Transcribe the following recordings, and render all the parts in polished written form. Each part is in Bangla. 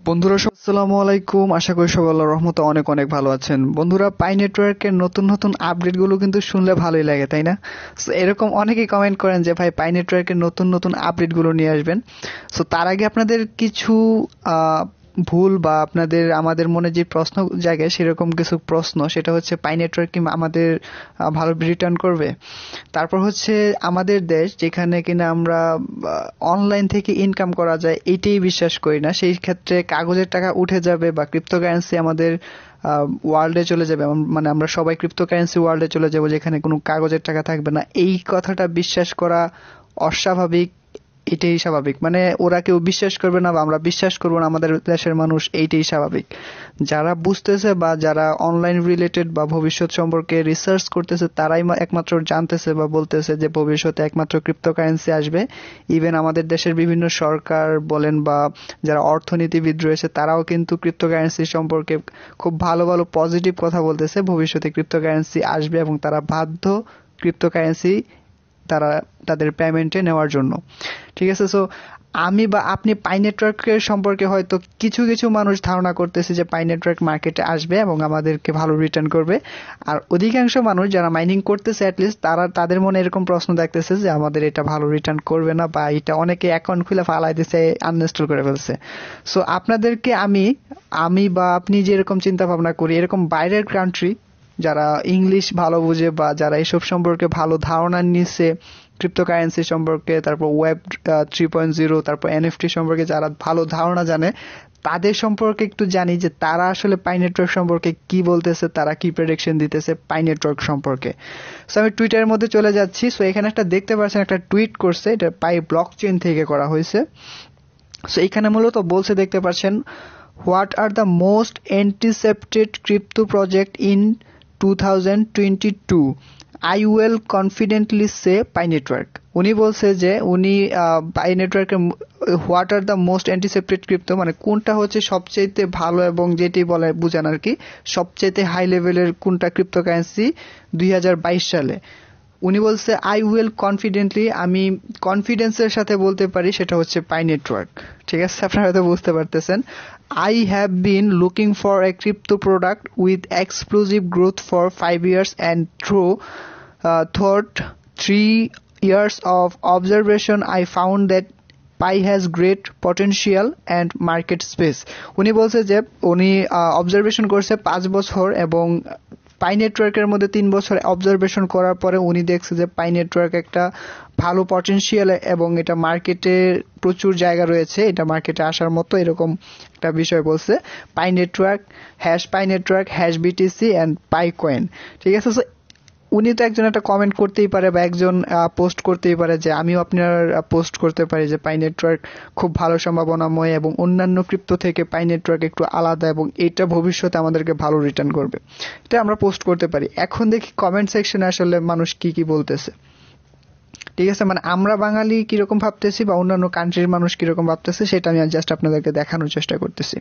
বন্ধুরা আসসালামু আলাইকুম, আশা করি সবাই আল্লাহর রহমতে অনেক অনেক ভালো আছেন। বন্ধুরা, পাই নেটওয়ার্কের নতুন নতুন আপডেট গুলো কিন্তু শুনলে ভালোই লাগে, তাই না? So, এরকম অনেকেই কমেন্ট করেন যে ভাই পাই নেটওয়ার্কের নতুন নতুন আপডেট গুলো নিয়ে আসবেন। সো তার আগে আপনাদের কিছু ভুল বা আপনাদের আমাদের মনে যে প্রশ্ন জায়গায় সেরকম কিছু প্রশ্ন, সেটা হচ্ছে পাই নেটওয়ার্ক কি আমাদের ভালো রিটার্ন করবে? তারপর হচ্ছে আমাদের দেশ যেখানে কিনা আমরা অনলাইন থেকে ইনকাম করা যায় এইটাই বিশ্বাস করি না, সেই ক্ষেত্রে কাগজের টাকা উঠে যাবে বা ক্রিপ্টোকারেন্সি আমাদের ওয়ার্ল্ডে চলে যাবে, মানে আমরা সবাই ক্রিপ্টোকারেন্সি ওয়ার্ল্ডে চলে যাব যেখানে কোনো কাগজের টাকা থাকবে না, এই কথাটা বিশ্বাস করা অস্বাভাবিক। এটাই স্বাভাবিক, মানে ওরা কেউ বিশ্বাস করবে না বা আমরা বিশ্বাস করবো না আমাদের দেশের মানুষ, এইটাই স্বাভাবিক। যারা বুঝতেছে বা যারা অনলাইন রিলেটেড বা ভবিষ্যৎ সম্পর্কে রিসার্চ করতেছে তারাই একমাত্র জানতেছে বা বলতেছে যে ভবিষ্যতে একমাত্র ক্রিপ্টোকারেন্সি আসবে। ইভেন আমাদের দেশের বিভিন্ন সরকার বলেন বা যারা অর্থনীতিবিদ রয়েছে তারাও কিন্তু ক্রিপ্টোকারেন্সি সম্পর্কে খুব ভালো ভালো পজিটিভ কথা বলতেছে, ভবিষ্যতে ক্রিপ্টোকারেন্সি আসবে এবং তারা বাধ্য ক্রিপ্টোকারেন্সি তারা তাদের পেমেন্টে নেওয়ার জন্য। ঠিক আছে, সো আমি বা আপনি পাই নেটওয়ার্কের সম্পর্কে হয়তো কিছু কিছু মানুষ ধারণা করতেছে যে পাই নেটওয়ার্ক মার্কেটে আসবে এবং আমাদেরকে ভালো রিটার্ন করবে, আর অধিকাংশ মানুষ যারা মাইনিং করতেছে অ্যাটলিস্ট তারা তাদের মনে এরকম প্রশ্ন দেখতেছে যে আমাদের এটা ভালো রিটার্ন করবে না, বা এটা অনেকে অ্যাকাউন্ট খুলে ফালাই দিছে, আনইনস্টল করে ফেলছে। সো আপনাদেরকে আমি বা আপনি যেরকম চিন্তা ভাবনা করি, এরকম বাইরের কান্ট্রি যারা ইংলিশ ভালো বুঝে বা যারা এসব সম্পর্কে ভালো ধারণা নিচ্ছে, ক্রিপ্টোকারেন্সি সম্পর্কে, তারপর ওয়েব 3.0, তারপর এনএফটি সম্পর্কে যারা ভালো ধারণা জানে, তাদের সম্পর্কে একটু জানি যে তারা আসলে পাই নেটওয়ার্ক সম্পর্কে কি বলতেছে, তারা কি প্রেডিকশন দিতেছে পাই নেটওয়ার্ক সম্পর্কে। সো আমি টুইটারের মধ্যে চলে যাচ্ছি। সো এখানে একটা দেখতে পাচ্ছেন, একটা টুইট করছে, এটা পাই ব্লক চেইন থেকে করা হয়েছে। সো এখানে মূলত বলছে, দেখতে পাচ্ছেন, what are the most anticipated crypto project in 2022, I will confidently say Pi Network. উনি বলছে যে উনি পাই নেটওয়ার্কের what are the most anticipated crypto, মানে কোনটা হচ্ছে সবচেয়ে ভালো এবং যেটি বলে বুঝান আর কি, সবচেয়ে হাই লেভেলের কোনটা ক্রিপ্টোকারেন্সি 2022 সালে। উনি বলছে আই উইল কনফিডেন্টলি, আমি কনফিডেন্সের সাথে বলতে পারি সেটা হচ্ছে পাই নেটওয়ার্ক। ঠিক আছে, আপনারা হয়তো বুঝতে পারতেছেন। I have been looking for a crypto product with explosive growth for 5 years, and through 3 years of observation I found that pi has great potential and market space. উনি বলছে যে উনি অবজারভেশন করছে 5 বছর এবং পাই নেটওয়ার্কের মধ্যে 3 বছর অবজারভেশন করার পরে উনি দেখছে যে পাই নেটওয়ার্ক একটা ভালো পটেনশিয়াল এবং এটা মার্কেটে প্রচুর জায়গা রয়েছে, এটা মার্কেটে আসার মতো, এরকম একটা বিষয় বলছে। Pi Network hash BTC and Pi coin. ঠিক আছে, উনি তো একজন একটা কমেন্ট করতেই পারে বা একজন পোস্ট করতেই পারে যে আমিও আপনার পোস্ট করতে পারি যে পাই নেটওয়ার্ক খুব ভালো সম্ভাবনাময় এবং অন্যান্য ক্রিপ্টো থেকে পাই নেটওয়ার্ক একটু আলাদা এবং এটা ভবিষ্যতে আমাদেরকে ভালো রিটার্ন করবে, এটা আমরা পোস্ট করতে পারি। এখন দেখি কমেন্ট সেকশনে আসলে মানুষ কি কি বলতেছে। ঠিক আছে, মানে আমরা বাঙালি কিরকম ভাবতেছি বা অন্যান্য কান্ট্রির মানুষ কিরকম ভাবতেছে সেটা আমি জাস্ট আপনাদেরকে দেখানোর চেষ্টা করতেছি।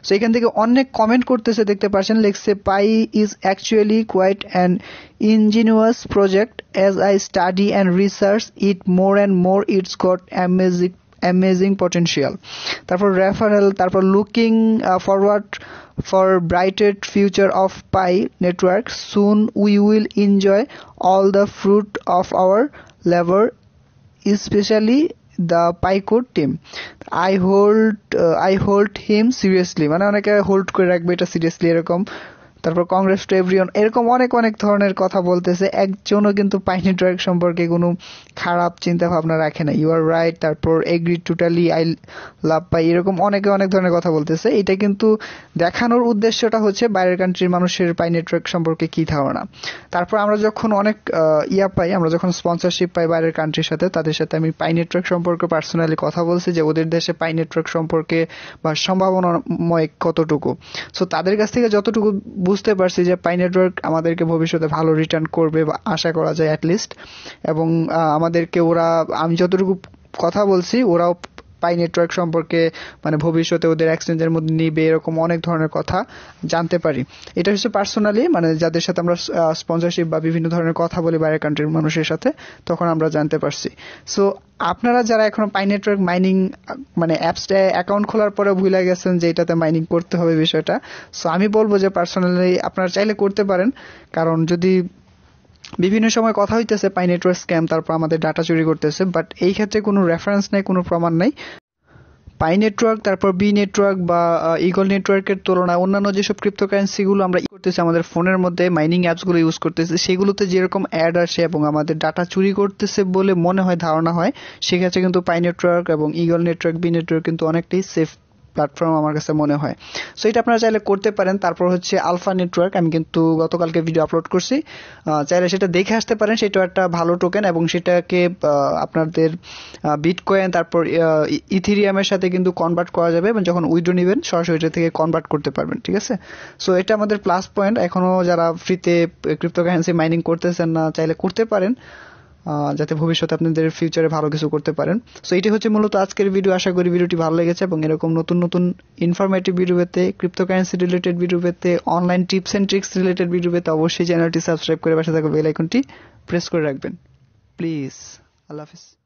সো এখান থেকে অনেক কমেন্ট করতেছে, দেখতে পাচ্ছেন, লেখছে Pi is actually quite an ingenious project, as I study and research it more and more, it's got amazing potential. তারপর রেফারেল, তারপর looking forward for brighter future of Pi network. Soon we will enjoy all the fruit of our labor, especially the PiCode team. I hold him seriously, মানে অনেকে হোল্ড করে রাখবে এটা সিরিয়াসলি এরকম। তারপর কংগ্রেস টু এভরিওয়ান, এরকম অনেক অনেক ধরনের কথা বলতেছে, একজনও কিন্তু পাই নেটওয়ার্ক সম্পর্কে কোনো খারাপ চিন্তা ভাবনা রাখে না। ইউ আর রাইট, তারপর এগ্রি টোটালি, আই লাভ পাই, এরকম অনেকে অনেক ধরনের কথা বলতেছে। এটা কিন্তু দেখানোর উদ্দেশ্যটা হচ্ছে বাইরের কান্ট্রির মানুষের পাই নেটওয়ার্ক সম্পর্কে কি ধারণা। তারপর আমরা যখন অনেক পাই, আমরা যখন স্পন্সরশিপ পাই বাইরের কান্ট্রির সাথে, তাদের সাথে আমি পাই নেটওয়ার্ক সম্পর্কে পার্সোনালি কথা বলছি যে ওদের দেশে পাই নেটওয়ার্ক সম্পর্কে বা সম্ভাবনাময় কতটুকু। সো তাদের কাছ থেকে যতটুকু বুঝতে পারছি যে পাই নেটওয়ার্ক আমাদেরকে ভবিষ্যতে ভালো রিটার্ন করবে বা আশা করা যায় অ্যাটলিস্ট, এবং আমাদেরকে ওরা, আমি যতটুকু কথা বলছি ওরাও পাই নেটওয়ার্ক সম্পর্কে, মানে ভবিষ্যতে ওদের এক্সচেঞ্জের মধ্যে নিবে, এরকম অনেক ধরনের কথা জানতে পারি। এটা হচ্ছে পার্সোনালি, মানে যাদের সাথে আমরা স্পন্সরশিপ বা বিভিন্ন ধরনের কথা বলি বাইরের কান্ট্রির মানুষের সাথে, তখন আমরা জানতে পারছি। সো আপনারা যারা এখনো পাই নেটওয়ার্ক মাইনিং মানে অ্যাপসটা অ্যাকাউন্ট খোলার পরে ভুলে গেছেন যে এটাতে মাইনিং করতে হবে বিষয়টা, সো আমি বলবো যে পার্সোনালি আপনারা চাইলে করতে পারেন। কারণ যদি বিভিন্ন সময় কথা হইতেছে পাই নেটওয়ার্ক স্ক্যাম, তারপর আমাদের ডাটা চুরি করতেছে, বাট এই ক্ষেত্রে কোনো রেফারেন্স নেই, কোনো প্রমাণ নেই। পাই নেটওয়ার্ক, তারপর বি নেটওয়ার্ক বা ইগল নেটওয়ার্কের তুলনায় অন্যান্য যেসব ক্রিপ্টোকারেন্সি গুলো আমরা করতেছি আমাদের ফোনের মধ্যে, মাইনিং অ্যাপস গুলো ইউজ করতেছি, সেগুলোতে যেরকম অ্যাড আসে এবং আমাদের ডাটা চুরি করতেছে বলে মনে হয়, ধারণা হয়, সেক্ষেত্রে কিন্তু পাই নেটওয়ার্ক এবং ইগল নেটওয়ার্ক, বি নেটওয়ার্ক কিন্তু অনেকটাই সেফ প্ল্যাটফর্ম আমার কাছে মনে হয়। সো এটা আপনারা চাইলে করতে পারেন। তারপর হচ্ছে আলফা নেটওয়ার্ক, আমি কিন্তু গতকালকে ভিডিও আপলোড করছি, চাইলে সেটা দেখে আসতে পারেন। সেটা একটা ভালো টোকেন এবং সেটাকে আপনাদের বিটকয়েন তারপর ইথেরিয়ামের সাথে কিন্তু কনভার্ট করা যাবে, এবং যখন উইথড্র নেবেন সরাসরি এটা থেকে কনভার্ট করতে পারবেন। ঠিক আছে, সো এটা আমাদের প্লাস পয়েন্ট। এখনো যারা ফ্রিতে ক্রিপ্টোকারেন্সি মাইনিং করতেছেন না, চাইলে করতে পারেন, যাতে ভবিষ্যতে আপনাদের ফিউচারে ভালো কিছু করতে পারেন। সো এটি হচ্ছে মূলত আজকের ভিডিও। আশা করি ভিডিওটি ভালো লেগেছে, এবং এরকম নতুন নতুন ইনফরমেটিভ ভিডিও পেতে, ক্রিপ্টোকারেন্সি রিলেটেড ভিডিও পেতে, online tips and tricks related video পেতে অবশ্যই চ্যানেলটি সাবস্ক্রাইব করে পাশে থাকা বেল আইকনটি প্রেস করে রাখবেন প্লিজ। আল্লাহ হাফিজ।